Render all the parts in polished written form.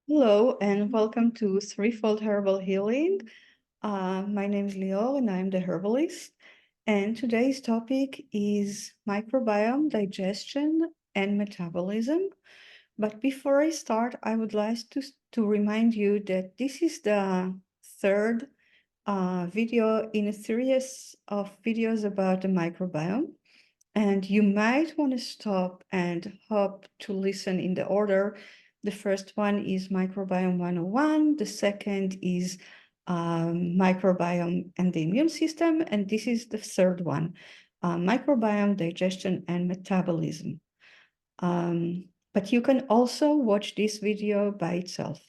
Hello and welcome to Threefold Herbal Healing. My name is Lior and I'm the herbalist. And today's topic is microbiome, digestion, and metabolism. But before I start, I would like to remind you that this is the third video in a series of videos about the microbiome. And you might want to stop and hop to listen in the order. The first one is Microbiome 101. The second is Microbiome and the Immune System. And this is the third one, Microbiome, Digestion, and Metabolism. But you can also watch this video by itself.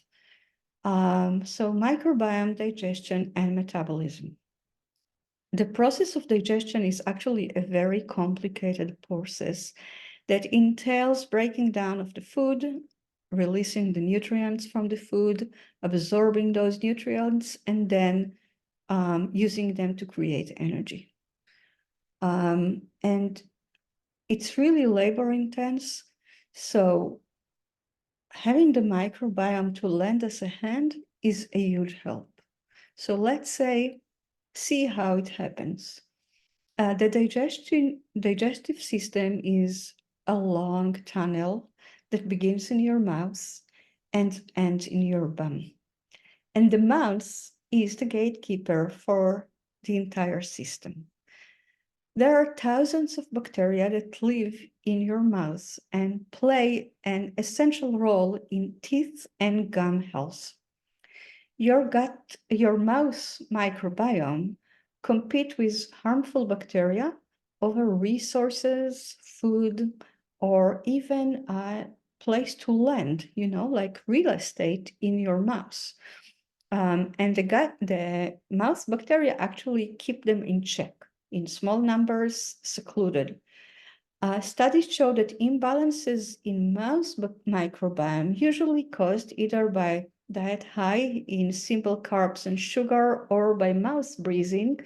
So microbiome, digestion, and metabolism. The process of digestion is actually a very complicated process that entails breaking down of the food, releasing the nutrients from the food, absorbing those nutrients, and then using them to create energy. And it's really labor intense. So having the microbiome to lend us a hand is a huge help. So let's see how it happens. The digestive system is a long tunnel that begins in your mouth and ends in your bum. And the mouth is the gatekeeper for the entire system. There are thousands of bacteria that live in your mouth and play an essential role in teeth and gum health. Your mouth microbiome compete with harmful bacteria over resources, food, or even a place to land, like real estate in your mouth. And the mouth bacteria actually keep them in check, in small numbers, secluded. Studies show that imbalances in mouse microbiome usually caused either by diet high in simple carbs and sugar or by mouse breathing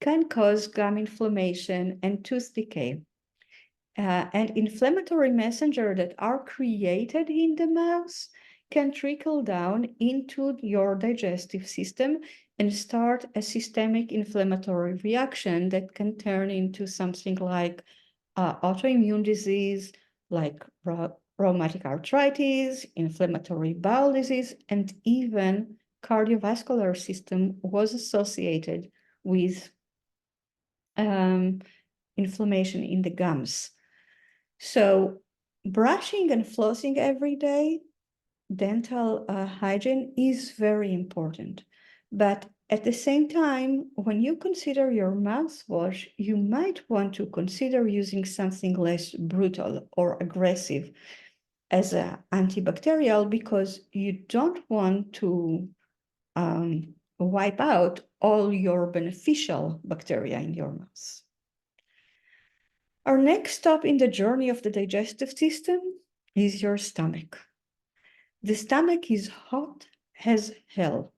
can cause gum inflammation and tooth decay. And inflammatory messenger that are created in the mouse can trickle down into your digestive system and start a systemic inflammatory reaction that can turn into something like autoimmune disease like rheumatic arthritis, inflammatory bowel disease, and even cardiovascular system was associated with inflammation in the gums. So brushing and flossing every day, dental hygiene is very important. But at the same time, when you consider your mouthwash, you might want to consider using something less brutal or aggressive as an antibacterial because you don't want to wipe out all your beneficial bacteria in your mouth. Our next stop in the journey of the digestive system is your stomach. The stomach is hot as hell.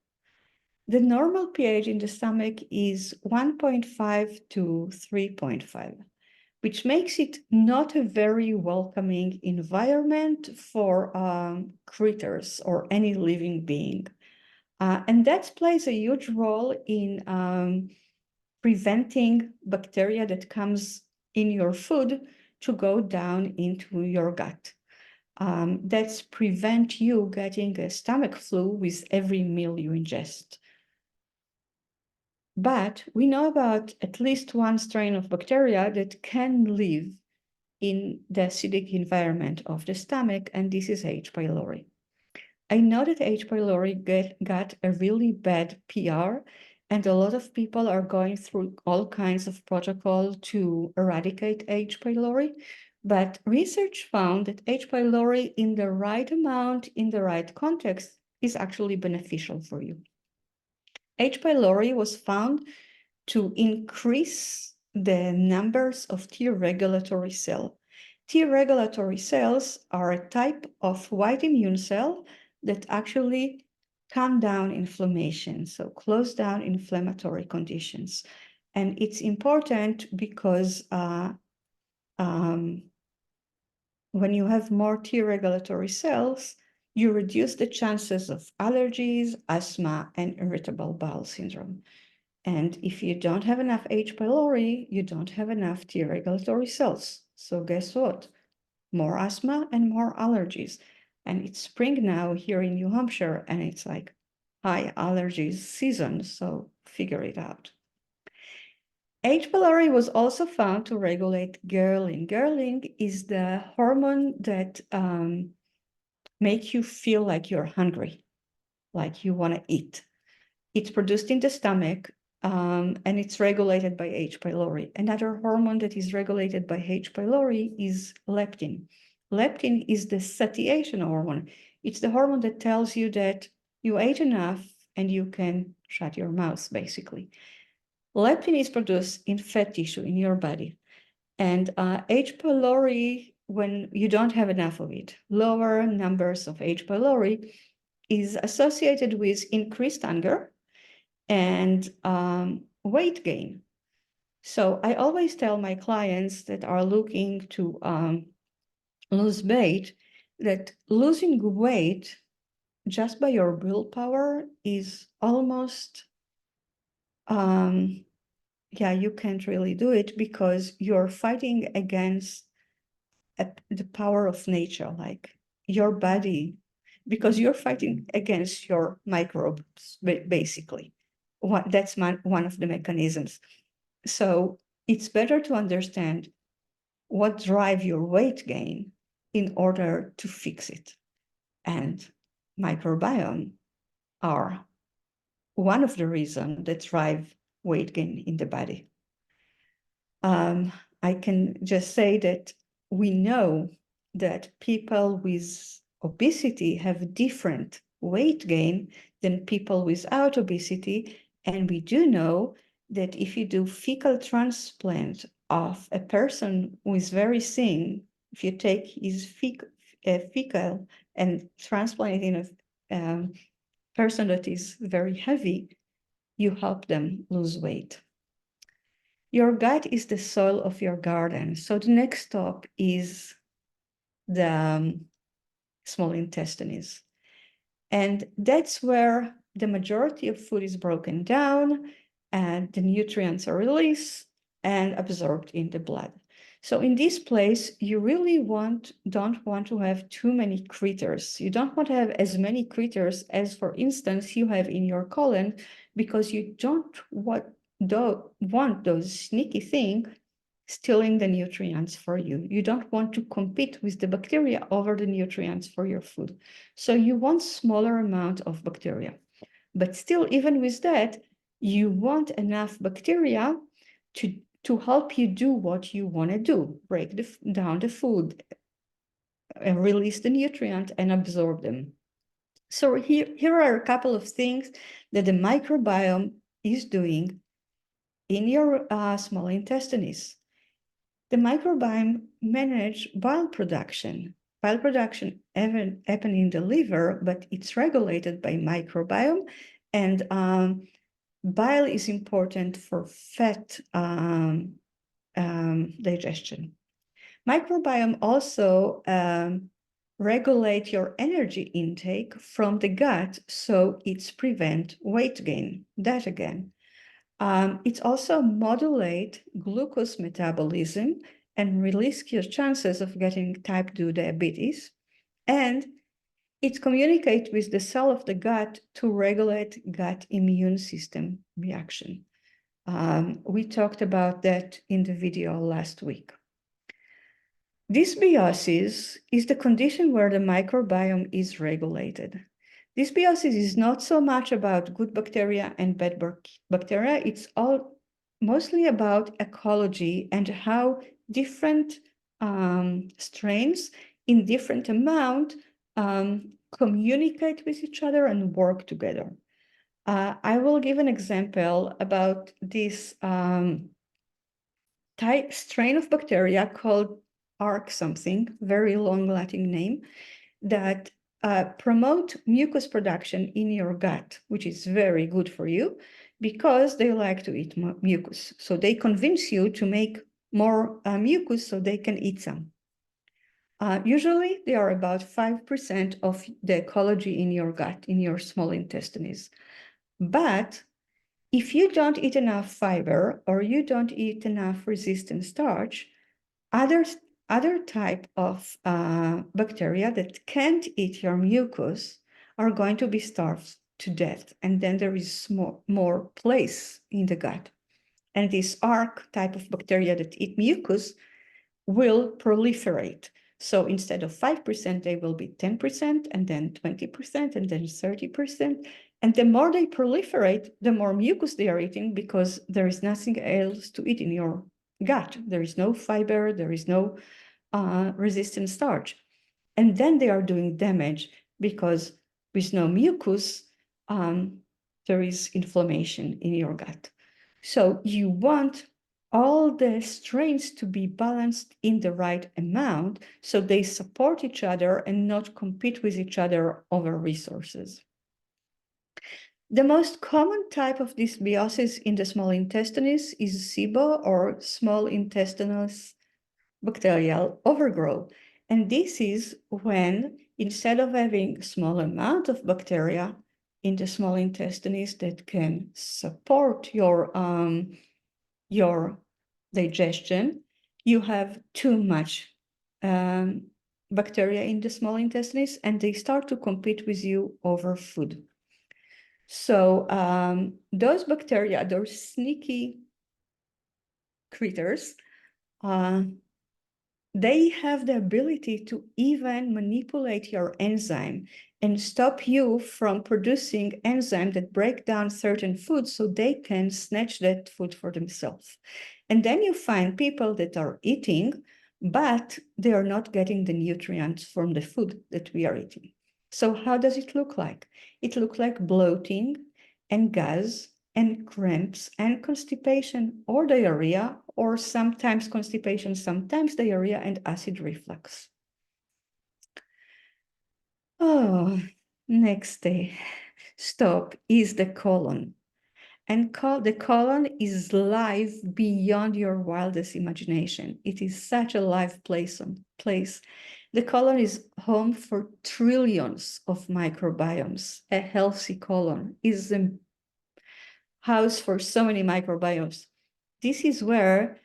The normal pH in the stomach is 1.5 to 3.5, which makes it not a very welcoming environment for critters or any living being. And that plays a huge role in preventing bacteria that comes in your food to go down into your gut. That's prevent you getting a stomach flu with every meal you ingest. But we know about at least one strain of bacteria that can live in the acidic environment of the stomach, and this is H. pylori. I know that H. pylori got a really bad PR, and a lot of people are going through all kinds of protocol to eradicate H. pylori, but research found that H. pylori in the right amount, in the right context, is actually beneficial for you. H. pylori was found to increase the numbers of T regulatory cells. T regulatory cells are a type of white immune cell that actually calm down inflammation, so close down inflammatory conditions. And it's important because when you have more T regulatory cells, you reduce the chances of allergies, asthma, and irritable bowel syndrome. And if you don't have enough H. pylori, you don't have enough T regulatory cells. So guess what? More asthma and more allergies. And it's spring now here in New Hampshire, and it's like high allergies season, so figure it out. H. pylori was also found to regulate ghrelin. Ghrelin is the hormone that makes you feel like you're hungry, like you want to eat. It's produced in the stomach, and it's regulated by H. pylori. Another hormone that is regulated by H. pylori is leptin. Leptin is the satiation hormone. It's the hormone that tells you that you ate enough and you can shut your mouth, basically. Leptin is produced in fat tissue in your body. And H. pylori, when you don't have enough of it, lower numbers of H. pylori is associated with increased hunger and weight gain. So I always tell my clients that are looking to lose weight that losing weight just by your willpower is almost, you can't really do it because you're fighting against the power of nature, like your body, because you're fighting against your microbes, basically. That's one of the mechanisms. So it's better to understand what drives your weight gain in order to fix it. And microbiome are one of the reasons that drive weight gain in the body. I can just say that we know that people with obesity have different weight gain than people without obesity. And we do know that if you do fecal transplant of a person who is very thin, if you take his fecal and transplant it in a person that is very heavy, you help them lose weight. Your gut is the soil of your garden. So the next stop is the small intestine. And that's where the majority of food is broken down and the nutrients are released and absorbed in the blood. So in this place, you really don't want to have too many critters. You don't want to have as many critters as, for instance, you have in your colon, because you don't want those sneaky things stealing the nutrients for you. You don't want to compete with the bacteria over the nutrients for your food. So you want smaller amount of bacteria. But still, even with that, you want enough bacteria to help you do what you want to do, break down the food, release the nutrient, and absorb them. So here are a couple of things that the microbiome is doing in your small intestines. The microbiome manages bile production. Bile production happens in the liver, but it's regulated by microbiome, and bile is important for fat digestion. Microbiome also regulate your energy intake from the gut, so it's prevent weight gain. That again. It also modulate glucose metabolism and release your chances of getting type 2 diabetes. And it communicates with the cell of the gut to regulate gut immune system reaction. We talked about that in the video last week. Dysbiosis is the condition where the microbiome is regulated. Dysbiosis is not so much about good bacteria and bad bacteria. It's all mostly about ecology and how different strains in different amount communicate with each other and work together. I will give an example about this strain of bacteria called ARC something, very long Latin name, that promote mucus production in your gut, which is very good for you because they like to eat mucus. So they convince you to make more mucus so they can eat some. Usually, they are about 5% of the ecology in your gut, in your small intestines. But if you don't eat enough fiber or you don't eat enough resistant starch, other type of bacteria that can't eat your mucus are going to be starved to death. And then there is more place in the gut. And this ARC type of bacteria that eat mucus will proliferate. So instead of 5%, they will be 10%, and then 20%, and then 30%. And the more they proliferate, the more mucus they are eating, because there is nothing else to eat in your gut. There is no fiber, there is no resistant starch. And then they are doing damage, because with no mucus, there is inflammation in your gut. So you want all the strains to be balanced in the right amount, so they support each other and not compete with each other over resources. The most common type of dysbiosis in the small intestine is SIBO, or small intestinal bacterial overgrowth. And this is when, instead of having a small amount of bacteria in the small intestines that can support your digestion, you have too much bacteria in the small intestines, and they start to compete with you over food. So those bacteria, those sneaky critters, they have the ability to even manipulate your enzyme and stop you from producing enzymes that break down certain foods, so they can snatch that food for themselves. And then you find people that are eating, but they are not getting the nutrients from the food that we are eating. So how does it look like? It looks like bloating and gas and cramps and constipation or diarrhea, or sometimes constipation, sometimes diarrhea and acid reflux. Oh, next day, stop, is the colon. And the colon is live beyond your wildest imagination. It is such a live place. The colon is home for trillions of microbiomes. A healthy colon is a house for so many microbiomes. This is where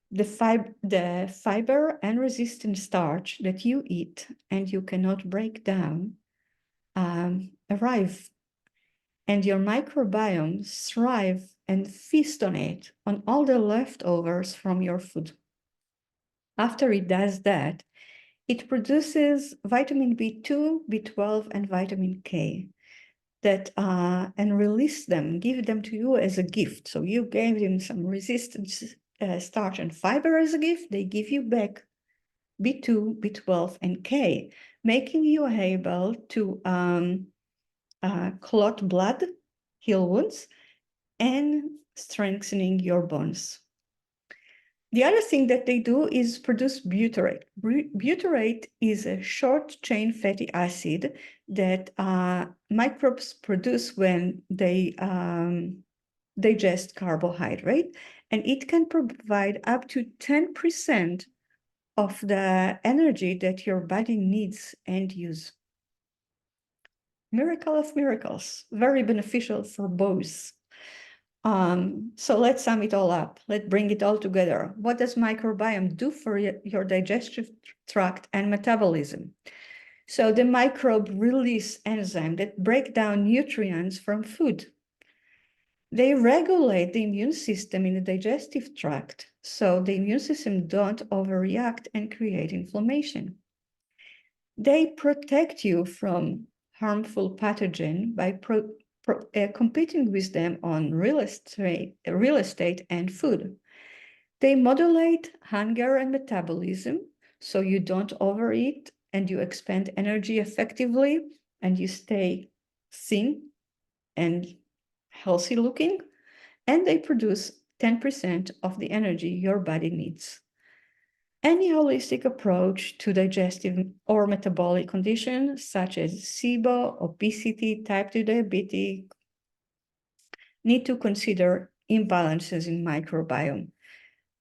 the fiber and resistant starch that you eat and you cannot break down arrive. And your microbiome thrive and feast on it, on all the leftovers from your food. After it does that, it produces vitamin B2, B12, and vitamin K that and release them, give them to you as a gift. So you gave them some resistant starch and fiber as a gift, they give you back B2, B12, and K, making you able to clot blood, heal wounds, and strengthening your bones. The other thing that they do is produce butyrate. Butyrate is a short-chain fatty acid that microbes produce when they digest carbohydrate, and it can provide up to 10% of the energy that your body needs and use. Miracle of miracles, very beneficial for both. So let's sum it all up. Let's bring it all together. What does microbiome do for your digestive tract and metabolism? So the microbe release enzymes that break down nutrients from food. They regulate the immune system in the digestive tract, so the immune system don't overreact and create inflammation. They protect you from harmful pathogen by competing with them on real estate and food. They modulate hunger and metabolism, so you don't overeat and you expend energy effectively and you stay thin and healthy looking, and they produce 10% of the energy your body needs. Any holistic approach to digestive or metabolic conditions such as SIBO, obesity, type 2 diabetes need to consider imbalances in microbiome.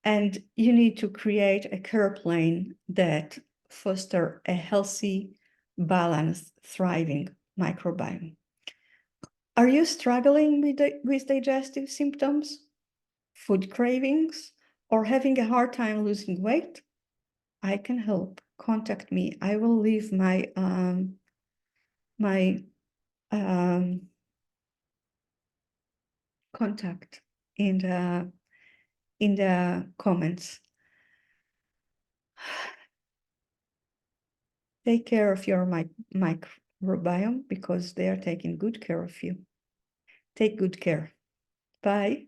And you need to create a care plan that foster a healthy, balanced, thriving microbiome. Are you struggling with digestive symptoms, food cravings, or having a hard time losing weight? I can help. Contact me. I will leave my contact in the comments. Take care of your microbiome because they are taking good care of you. Take good care. Bye.